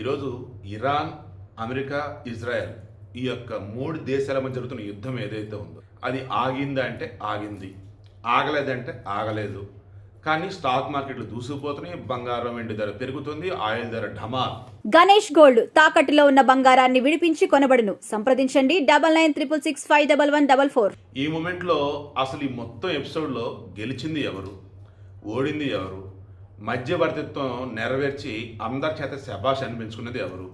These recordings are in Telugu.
ఈరోజు ఇరాన్, అమెరికా, ఇజ్రాయెల్ ఈ యొక్క 3 దేశాల మధ్య జరుగుతున్న యుద్ధం ఏదైతే ఉందో అది ఆగిందా అంటే ఆగింది, ఆగలేదంటే ఆగలేదు. కానీ స్టాక్ మార్కెట్లు దూసుకుపోతున్నాయి, బంగారం వెండి ధర పెరుగుతుంది, ఆయిల్ ధర ఢమాల్. గణేష్ గోల్డ్ తాకట్టులో ఉన్న బంగారాన్ని విడిపించి కొనబడును. సంప్రదించండి 9966651144. ఈ మూమెంట్లో అసలు ఈ మొత్తం ఎపిసోడ్లో గెలిచింది ఎవరు, ఓడింది ఎవరు, మధ్యవర్తిత్వం నెరవేర్చి అందరి చేత శభాష్ అనిపించుకున్నది ఎవరు,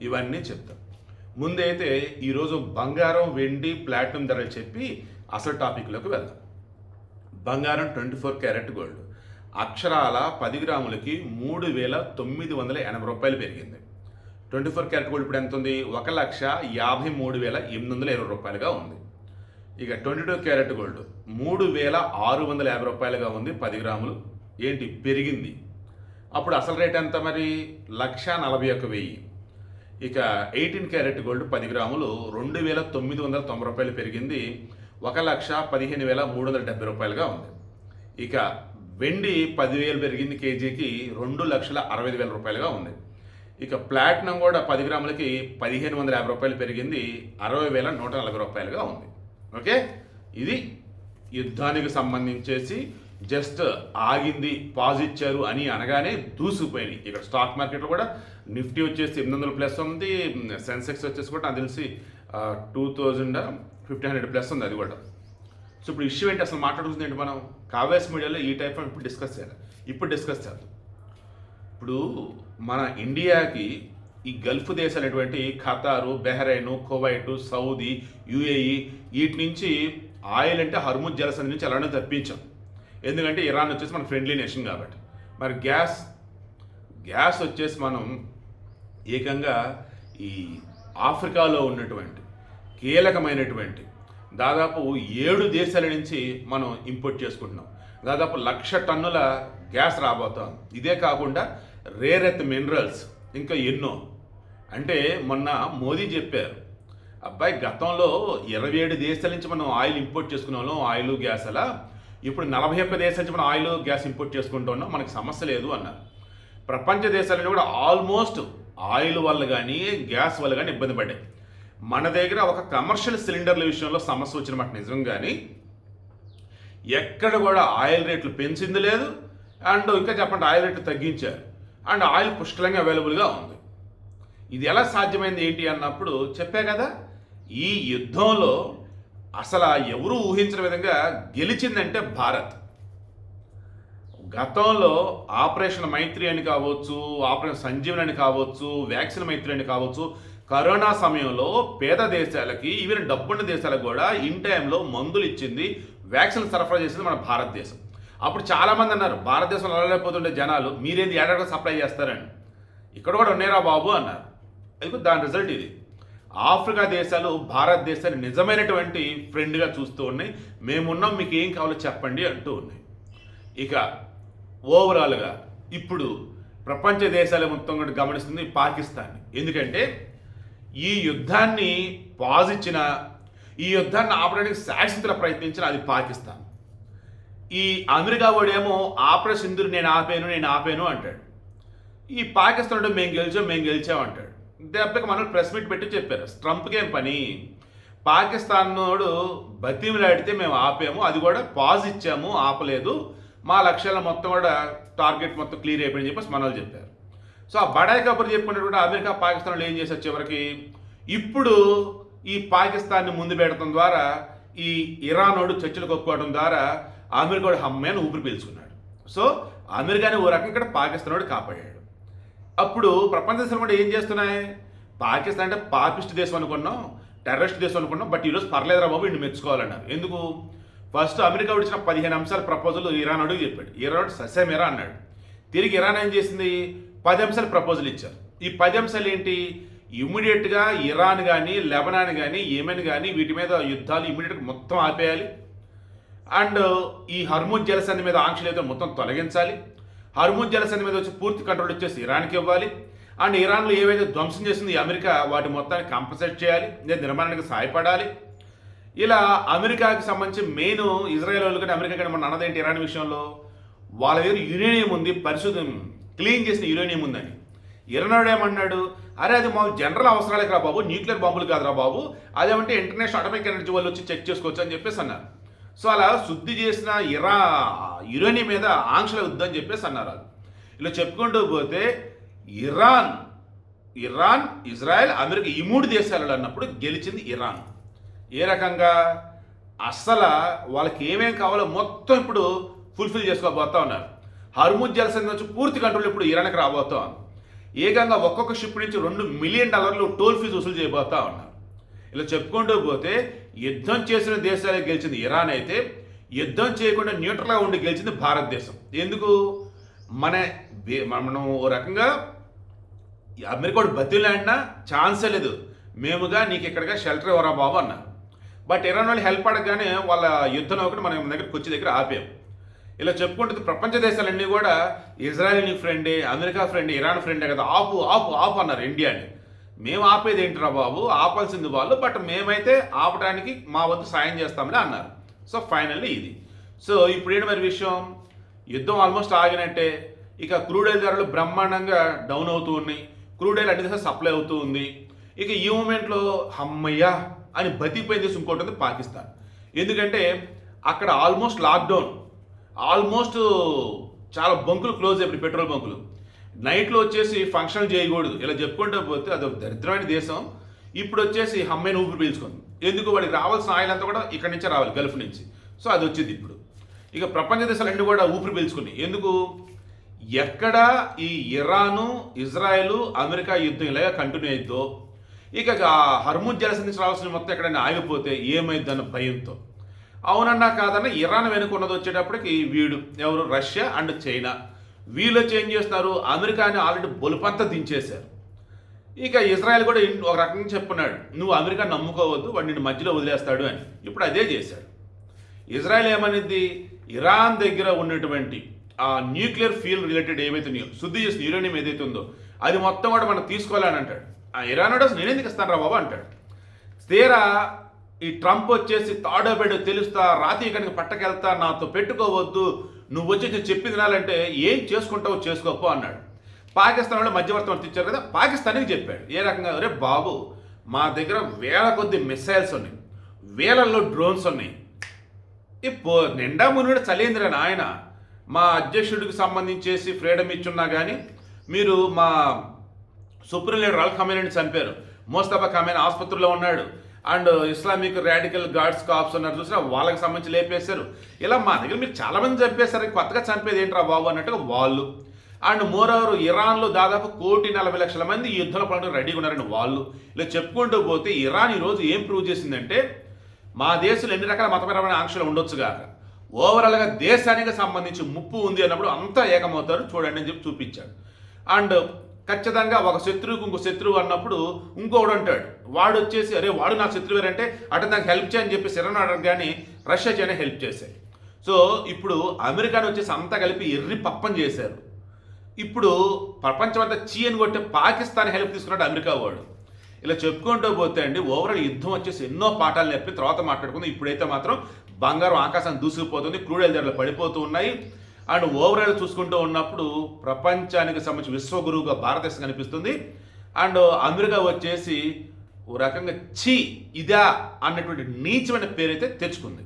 ఇవన్నీ చెప్తాం. ముందైతే ఈరోజు బంగారం, వెండి, ప్లాటినం ధరలు చెప్పి అసలు టాపిక్లోకి వెళ్దాం. బంగారం 24 క్యారెట్ గోల్డ్ అక్షరాల 10 గ్రాములకి 3,980 రూపాయలు పెరిగింది. 24 క్యారెట్ గోల్డ్ ఇప్పుడు ఎంత ఉంది? 1,53,820 రూపాయలుగా ఉంది. ఇక 22 క్యారెట్ గోల్డ్ 3,650 రూపాయలుగా ఉంది. 10 గ్రాములు ఏంటి పెరిగింది. అప్పుడు అసలు రేట్ ఎంత మరి? 1,41,000. ఇక 18 క్యారెట్ గోల్డ్ 10 గ్రాములు 2,990 రూపాయలు పెరిగింది. 1,15,370 రూపాయలుగా ఉంది. ఇక వెండి 10,000 పెరిగింది, కేజీకి 2,65,000 రూపాయలుగా ఉంది. ఇక ప్లాటినం కూడా 10 గ్రాములకి 1,550 రూపాయలు పెరిగింది, 60,140 రూపాయలుగా ఉంది. ఓకే, ఇది యుద్ధానికి సంబంధించేసి జస్ట్ ఆగింది, పాజ్ ఇచ్చారు అని అనగానే దూసుకుపోయినాయి. ఇక్కడ స్టాక్ మార్కెట్లో కూడా నిఫ్టీ వచ్చేసి 800 ప్లస్ ఉంది, సెన్సెక్స్ వచ్చేసి కూడా నాకు తెలిసి 2,500 ప్లస్ ఉంది అది కూడా. సో ఇప్పుడు ఇష్యూ ఏంటి, అసలు మాట్లాడుతుంది ఏంటి? మనం కావేస్ మీడియాలో ఈ టైప్ ఇప్పుడు డిస్కస్ చేయాలి. ఇప్పుడు మన ఇండియాకి ఈ గల్ఫ్ దేశాలైనటువంటి Qatar, Bahrain, Kuwait, Saudi, UAE వీటి నుంచి ఆయిల్ అంటే హర్ముజ్ జలసంధి నుంచి అలానే తప్పించాం. ఎందుకంటే ఇరాన్ వచ్చేసి మన ఫ్రెండ్లీ నేషన్ కాబట్టి. మరి గ్యాస్ వచ్చేసి మనం ఏకంగా ఈ ఆఫ్రికాలో ఉన్నటువంటి కీలకమైనటువంటి దాదాపు 7 దేశాల నుంచి మనం ఇంపోర్ట్ చేసుకుంటున్నాం. దాదాపు 1,00,000 టన్నుల గ్యాస్ రాబోతాం. ఇదే కాకుండా రేర్ ఎర్త్ మినరల్స్ ఇంకా ఎన్నో. అంటే మొన్న మోదీ చెప్పారు, అబ్బాయి గతంలో 27 దేశాల నుంచి మనం ఆయిల్ ఇంపోర్ట్ చేసుకునే వాళ్ళం, ఆయిల్ గ్యాస్ అలా. ఇప్పుడు 41 దేశాల నుంచి మనం ఆయిల్ గ్యాస్ ఇంపోర్ట్ చేసుకుంటూ ఉన్నాం, మనకి సమస్య లేదు అన్నారు. ప్రపంచ దేశాలన్నీ కూడా ఆల్మోస్ట్ ఆయిల్ వల్ల కానీ గ్యాస్ వల్ల కానీ ఇబ్బంది పడ్డాయి. మన దగ్గర ఒక కమర్షియల్ సిలిండర్ల విషయంలో సమస్య వచ్చిన మాట నిజం, కానీ ఎక్కడ కూడా ఆయిల్ రేట్లు పెంచింది లేదు. అండ్ ఇంకా చెప్పండి, ఆయిల్ రేట్లు తగ్గించారు. అండ్ ఆయిల్ పుష్కలంగా అవైలబుల్గా ఉంది. ఇది ఎలా సాధ్యమైంది ఏంటి అన్నప్పుడు చెప్పా కదా, ఈ యుద్ధంలో అసలు ఎవరు ఊహించిన విధంగా గెలిచిందంటే భారత్. గతంలో ఆపరేషన్ మైత్రి అని కావచ్చు, ఆపరేషన్ సంజీవని అని కావచ్చు, వ్యాక్సిన్ మైత్రి అని కావచ్చు, కరోనా సమయంలో పేద దేశాలకి, ఈవెన్ డబ్బున్న దేశాలకు కూడా ఇన్ టైంలో మందులు ఇచ్చింది, వ్యాక్సిన్ సరఫరా చేసింది మన భారతదేశం. అప్పుడు చాలామంది అన్నారు, భారతదేశంలో వెళ్ళలేకపోతుండే జనాలు మీరేంది ఏడాదిగా సప్లై చేస్తారని. ఇక్కడ కూడా ఉన్నారా బాబు అన్నారు. అయితే దాని రిజల్ట్ ఇది. ఆఫ్రికా దేశాలు భారతదేశాన్ని నిజమైనటువంటి ఫ్రెండ్గా చూస్తూ ఉన్నాయి. మేమున్నాం, మీకు ఏం కావాలో చెప్పండి అంటూ ఉన్నాయి. ఇక ఓవరాల్గా ఇప్పుడు ప్రపంచ దేశాలు మొత్తం కూడా గమనిస్తుంది పాకిస్తాన్. ఎందుకంటే ఈ యుద్ధాన్ని పాజ్ ఇచ్చిన, ఈ యుద్ధాన్ని ఆపడానికి శాశ్వత ప్రయత్నించిన అది పాకిస్తాన్. ఈ అమెరికా వాడేమో ఆపరేషన్ సింధూర్ నేను ఆపాను అంటాడు. ఈ పాకిస్తాన్ మేము గెలిచాం అంటాడు. దెబ్బకి మనం ప్రెస్ మీట్ పెట్టి చెప్పారు, ట్రంప్కి ఏం పని, పాకిస్తాన్నోడు బతిమిలాడితే మేము ఆపాము, అది కూడా పాజ్ ఇచ్చాము, ఆపలేదు, మా లక్ష్యాల మొత్తం కూడా టార్గెట్ మొత్తం క్లియర్ అయిపోయిందని చెప్పేసి మనల్ని చెప్పారు. సో ఆ బడాయి కబుర్లు చెప్పుకున్నటువంటి అమెరికా పాకిస్తాన్లో ఏం చేశారు చివరికి? ఇప్పుడు ఈ పాకిస్తాన్ని ముందు పెడటం ద్వారా, ఈ ఇరానోడు చర్చలు కొట్టుకోవడం ద్వారా అమెరికా అమ్మాయిని ఊపిరి పీల్చుకున్నాడు. సో అమెరికాని ఓ రకంగా ఇక్కడ పాకిస్తానోడు కాపాడాడు. అప్పుడు ప్రపంచ దేశాలు కూడా ఏం చేస్తున్నాయి? పాకిస్తాన్ అంటే పాపిస్ట్ దేశం అనుకున్నాం, టెర్రరిస్ట్ దేశం అనుకున్నాం, బట్ ఈరోజు పర్లేదురా బాబు వీడిని మెచ్చుకోవాలన్నారు. ఎందుకు? ఫస్ట్ అమెరికా ఇచ్చిన 15 అంశాల ప్రపోజల్ ఇరాన్ అడుగు చెప్పాడు. ఇరాన్ ససేమేరా అన్నాడు. తిరిగి ఇరాన్ ఏం చేసింది? 10 అంశాల ప్రపోజల్ ఇచ్చారు. ఈ 10 అంశాలు ఏంటి? ఇమ్మీడియట్గా ఇరాన్ కానీ, లెబనాన్ కానీ, యెమెన్ కానీ వీటి మీద యుద్ధాలు ఇమ్మీడియట్గా మొత్తం ఆపేయాలి. అండ్ ఈ హర్ముజ్ జలసంధి మీద ఆంక్షలు అయితే మొత్తం తొలగించాలి. హర్ముజ్ జలసంధి మీద వచ్చి పూర్తి కంట్రోల్ వచ్చేసి ఇరాన్కి ఇవ్వాలి. అండ్ ఇరాన్లో ఏవైతే ధ్వంసం చేసింది అమెరికా వాటి మొత్తాన్ని కంపన్సేట్ చేయాలి, నిర్మాణానికి సహాయపడాలి. ఇలా అమెరికాకి సంబంధించి మెయిన్ ఇజ్రాయెల్ వాళ్ళు కానీ అమెరికా కానీ మన అన్నదేంటి ఇరాన్ విషయంలో, వాళ్ళ దగ్గర యురేనియం ఉంది, పరిశుద్ధం క్లీన్ చేసిన యురేనియం ఉందని. ఇరాన్ ఏమన్నాడు, అరే అది మా జనరల్ అవసరాలకు రా బాబు, న్యూక్లియర్ బాంబులు కాదురా బాబు, అదేమంటే ఇంటర్నేషనల్ అటామిక్ ఎనర్జీ వాళ్ళు వచ్చి చెక్ చేసుకోవచ్చు అని చెప్పేసి అన్నారు. సో అలా శుద్ధి చేసిన యురేనియం మీద ఆంక్షల యుద్ధం అని చెప్పేసి అన్నారు. వాళ్ళు ఇలా చెప్పుకుంటూ పోతే ఇరాన్, ఇజ్రాయెల్, అమెరికా ఈ 3 దేశాలు అన్నప్పుడు గెలిచింది ఇరాన్. ఏ రకంగా అస్సలు వాళ్ళకి ఏమేం కావాలో మొత్తం ఇప్పుడు ఫుల్ఫిల్ చేసుకోబోతా ఉన్నారు. హర్ముజ్ జలసంధి నుంచి పూర్తి కంట్రోల్ ఇప్పుడు ఇరాన్కి రాబోతా ఉంది. ఏకంగా ఒక్కొక్క షిప్ నుంచి $2 మిలియన్ టోల్ ఫీజు వసూలు చేయబోతా ఉన్నారు. ఇలా చెప్పుకుంటూ పోతే యుద్ధం చేసిన దేశాలకు గెలిచింది ఇరాన్ అయితే, యుద్ధం చేయకుండా న్యూట్రల్గా ఉండి గెలిచింది భారతదేశం. ఎందుకు? మనం ఓ రకంగా అమెరికా బతిలాడినా ఛాన్సే లేదు, మేముగా నీకు ఇక్కడగా షెల్టర్ ఇవ్వరా బాబు అన్నారు. బట్ ఇరాన్ వాళ్ళు హెల్ప్ అడగగానే వాళ్ళ యుద్ధ నౌకను మనం దగ్గరికి వచ్చి దగ్గర ఆపాం. ఇలా చెప్పుకుంటుంది ప్రపంచ దేశాలన్నీ కూడా ఇజ్రాయెల్ నీ ఫ్రెండే, అమెరికా ఫ్రెండే, ఇరాన్ ఫ్రెండే కదా, ఆపు ఆపు ఆపు అన్నారు ఇండియాని. మేము ఆపేది ఏంటిరా బాబు, ఆపాల్సింది వాళ్ళు, బట్ మేమైతే ఆపడానికి మా వంతు సాయం చేస్తామని అన్నారు. సో ఫైనల్లీ ఇది. సో ఇప్పుడు ఏంటి మరి విషయం, యుద్ధం ఆల్మోస్ట్ ఆగినట్టే. ఇక క్రూడ్ ఆయిల్ ధరలు బ్రహ్మాండంగా డౌన్ అవుతూ ఉన్నాయి, క్రూడ్ ఆయిల్ అన్ని దేశాలు సప్లై అవుతూ ఉంది. ఇక ఈ మూమెంట్లో అమ్మయ్యా అని బతికిపోయిన దేశం ఇంకోటి ఉంది పాకిస్తాన్. ఎందుకంటే అక్కడ ఆల్మోస్ట్ లాక్డౌన్, ఆల్మోస్ట్ చాలా బంకులు క్లోజ్ అయిపోయి, పెట్రోల్ బంకులు. నైట్లో వచ్చేసి ఫంక్షన్ చేయకూడదు. ఇలా చెప్పుకుంటూ పోతే అదొక దరిద్రమైన దేశం. ఇప్పుడు వచ్చేసి అమ్మాయిని ఊపిరి పీల్చుకుంది. ఎందుకు? వాడికి రావాల్సిన ఆయిల్ అంతా కూడా ఇక్కడి నుంచే రావాలి, గల్ఫ్ నుంచి. సో అది వచ్చింది ఇప్పుడు. ఇక ప్రపంచ దేశాలన్నీ కూడా ఊపిరి పీల్చుకున్నాయి. ఎందుకు? ఎక్కడ ఈ ఇరాను, ఇజ్రాయెల్, అమెరికా యుద్ధం ఇలాగా కంటిన్యూ అయిద్దో, ఇక హర్ముజ్ జలసంధి రావాల్సిన మొత్తం ఎక్కడైనా ఆగిపోతే ఏమైందన్న భయంతో. అవునన్నా కాదన్నా ఇరాన్ వెనుకున్నది వచ్చేటప్పటికి వీడు ఎవరు, రష్యా అండ్ చైనా, వీళ్ళు చేంజ్ చేస్తున్నారు. అమెరికాని ఆల్రెడీ బొలుపంతా దించేశారు. ఇక ఇజ్రాయెల్ కూడా ఒక రకంగా చెప్పున్నాడు, నువ్వు అమెరికా నమ్ముకోవద్దు, వాడు నిన్ను మధ్యలో వదిలేస్తాడు అని. ఇప్పుడు అదే చేశాడు. ఇజ్రాయెల్ ఏమనిద్ది, ఇరాన్ దగ్గర ఉన్నటువంటి ఆ న్యూక్లియర్ ఫ్యూల్ రిలేటెడ్ ఏవైతే ఉన్నాయో, శుద్ధి చేసిన యురేనియం ఏదైతే ఉందో అది మొత్తం కూడా మనం తీసుకోవాలని అంటాడు. ఆ ఇరాన్ వాడు నేను ఎందుకు ఇస్తాను రా బాబా అంటాడు. తీరా ఈ ట్రంప్ వచ్చేసి తాడో బెడో తెలుస్తా, రాతి కనుక పట్టకెళ్తా, నాతో పెట్టుకోవద్దు, నువ్వు వచ్చి చెప్పింది వినాలంటే ఏం చేసుకుంటావో చేసుకోపో అన్నాడు. పాకిస్తాన్ వాళ్ళు మధ్యవర్తం వర్తించారు కదా, పాకిస్తాన్కి చెప్పాడు. ఏ రకంగా, అరే బాబు మా దగ్గర వేల కొద్ది మిసైల్స్ ఉన్నాయి, వేలల్లో డ్రోన్స్ ఉన్నాయి, నిండా మునుడు చలేంద్ర నాయన, మా అధ్యక్షుడికి సంబంధించేసి ఫ్రీడమ్ ఇచ్చున్నా కానీ మీరు మా సుప్రీం లీడర్ అల్ ఖమేనీని చంపారు, మోస్తఫా ఖమేనీ ఆసుపత్రిలో ఉన్నాడు, and Islamic radical guards corps ఉన్నారు చూసినా వాళ్ళకి సంబంధించి లేపేశారు. ఇలా మా దగ్గర మీరు చాలామంది చంపేశారు, కొత్తగా చంపేది ఏంట్రా బాబు అన్నట్టుగా వాళ్ళు. అండ్ మోరోవర్ ఇరాన్లో దాదాపు 1,40,00,000 మంది ఈ యుద్ధంలో పాల్గొని రెడీగా ఉన్నారని వాళ్ళు. ఇలా చెప్పుకుంటూ పోతే ఇరాన్ ఈరోజు ఏం ప్రూవ్ చేసిందంటే మా దేశంలో ఎన్ని రకాల మతపరమైన ఆంక్షలు ఉండొచ్చు కాక ఓవరాల్గా దేశానికి సంబంధించి ముప్పు ఉంది అన్నప్పుడు అంతా ఏకమవుతారు చూడండి అని చెప్పి చూపించాడు. అండ్ ఖచ్చితంగా ఒక శత్రువుకి ఇంకో శత్రువు అన్నప్పుడు ఇంకోడు అంటాడు, వాడు వచ్చేసి అరే వాడు నాకు శత్రువు అంటే అటు నాకు హెల్ప్ చేయని చెప్పి ఇరాన్ అడగ కానీ రష్యా చైనా హెల్ప్ చేశాయి. సో ఇప్పుడు అమెరికాని వచ్చేసి అంతా కలిపి ఎర్రి పప్పం చేశారు. ఇప్పుడు ప్రపంచం అంతా చీయని కొట్టే పాకిస్తాన్ హెల్ప్ తీసుకున్నాడు అమెరికా వాడు. ఇలా చెప్పుకుంటూ పోతే అండి ఓవరాల్ యుద్ధం వచ్చేసి ఎన్నో పాఠాలు నేర్పి తర్వాత మాట్లాడుకుందాం. ఇప్పుడైతే మాత్రం బంగారం ఆకాశం దూసుకుపోతుంది, క్రూడ్ ఆయిల్ ధరలు పడిపోతూ ఉన్నాయి. అండ్ ఓవరాల్ చూసుకుంటూ ఉన్నప్పుడు ప్రపంచానికి సంబంధించి విశ్వగురువుగా భారతదేశం కనిపిస్తుంది. అండ్ అమెరికా వచ్చేసి ఓ రకంగా ఇదా అన్నటువంటి నీచమైన పేరైతే తెచ్చుకుంది.